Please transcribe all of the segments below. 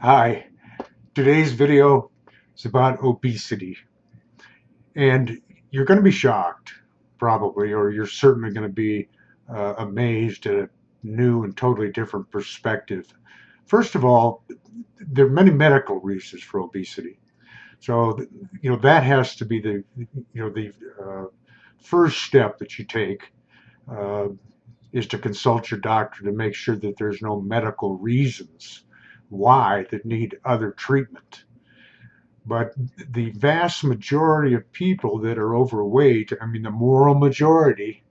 Hi, today's video is about obesity, and you're going to be shocked, probably, or you're certainly going to be amazed at a new and totally different perspective. First of all, there are many medical reasons for obesity, so that has to be the first step that you take uh, is to consult your doctor to make sure that there's no medical reasons why that need other treatment. But the vast majority of people that are overweight, I mean, the moral majority,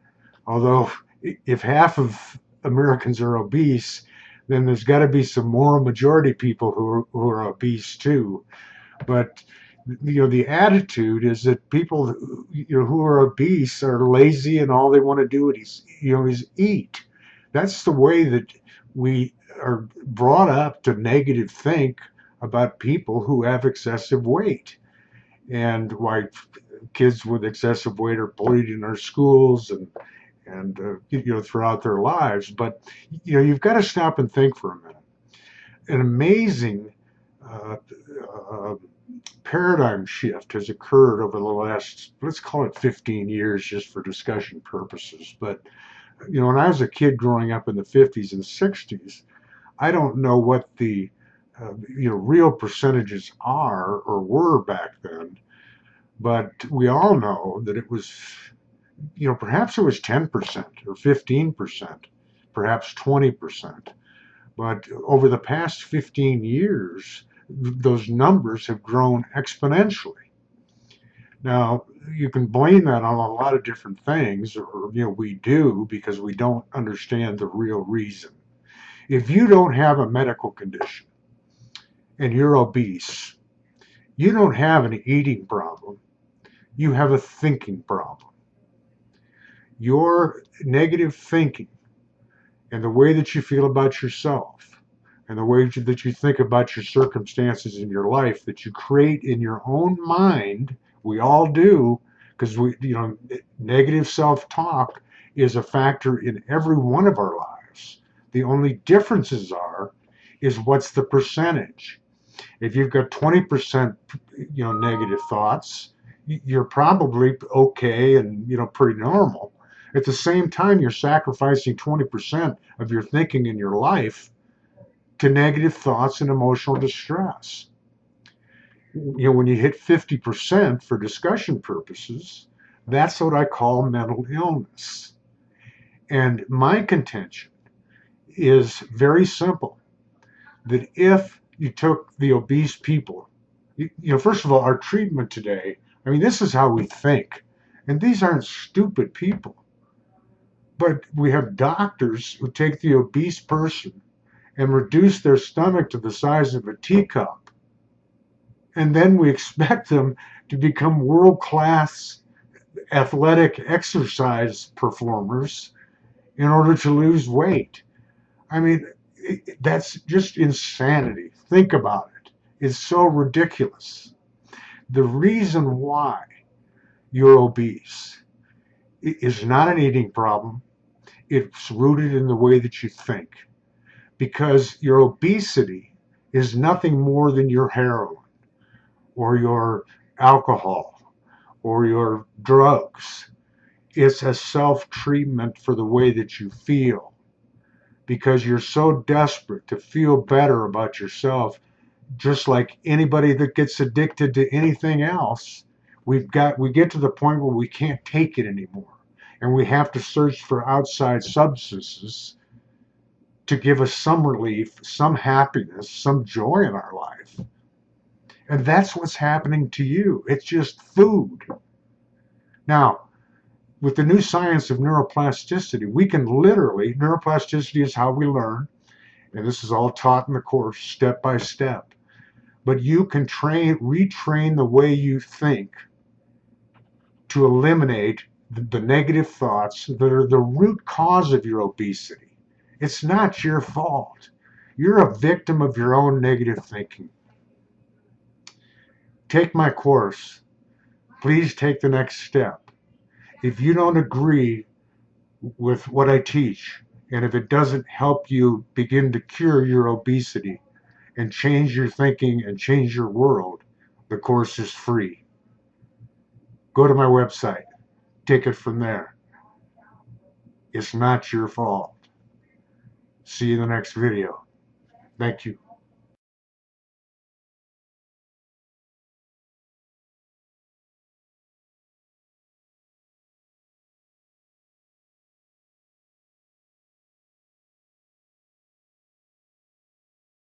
although if half of Americans are obese, then there's got to be some moral majority people who are obese too. But the attitude is that people who are obese are lazy and all they want to do is eat. That's the way that we are brought up to negative think about people who have excessive weight, and why kids with excessive weight are bullied in our schools and throughout their lives. But you've got to stop and think for a minute. An amazing uh, uh, paradigm shift has occurred over the last, let's call it 15 years, just for discussion purposes. But when I was a kid growing up in the 50s and 60s, I don't know what the real percentages are or were back then, but we all know that it was, perhaps it was 10% or 15%, perhaps 20%. But over the past 15 years, those numbers have grown exponentially. Now, you can blame that on a lot of different things, or we do, because we don't understand the real reason. If you don't have a medical condition and you're obese, you don't have an eating problem, you have a thinking problem. Your negative thinking and the way that you feel about yourself and the way that you think about your circumstances in your life that you create in your own mind, we all do, because negative self-talk is a factor in every one of our lives. The only differences is what's the percentage. If you've got 20% negative thoughts, you're probably okay and pretty normal. At the same time, you're sacrificing 20% of your thinking in your life to negative thoughts and emotional distress. When you hit 50% for discussion purposes, that's what I call mental illness. And my contention is very simple, that if you took the obese people, first of all, our treatment today, I mean, this is how we think. And these aren't stupid people. But we have doctors who take the obese person and reduce their stomach to the size of a teacup. And then we expect them to become world-class athletic exercise performers in order to lose weight. I mean, that's just insanity. Think about it. It's so ridiculous. The reason why you're obese is not an eating problem. It's rooted in the way that you think. Because your obesity is nothing more than your heroin or your alcohol or your drugs. It's a self-treatment for the way that you feel, because you're so desperate to feel better about yourself. Just like anybody that gets addicted to anything else, we get to the point where we can't take it anymore, and we have to search for outside substances to give us some relief, some happiness, some joy in our life. And that's what's happening to you. It's just food. Now, with the new science of neuroplasticity, we can literally, neuroplasticity is how we learn, and this is all taught in the course step by step. But you can retrain the way you think to eliminate the negative thoughts that are the root cause of your obesity. It's not your fault. You're a victim of your own negative thinking. Take my course. Please take the next step. If you don't agree with what I teach, and if it doesn't help you begin to cure your obesity and change your thinking and change your world, the course is free. Go to my website. Take it from there. It's not your fault. See you in the next video. Thank you.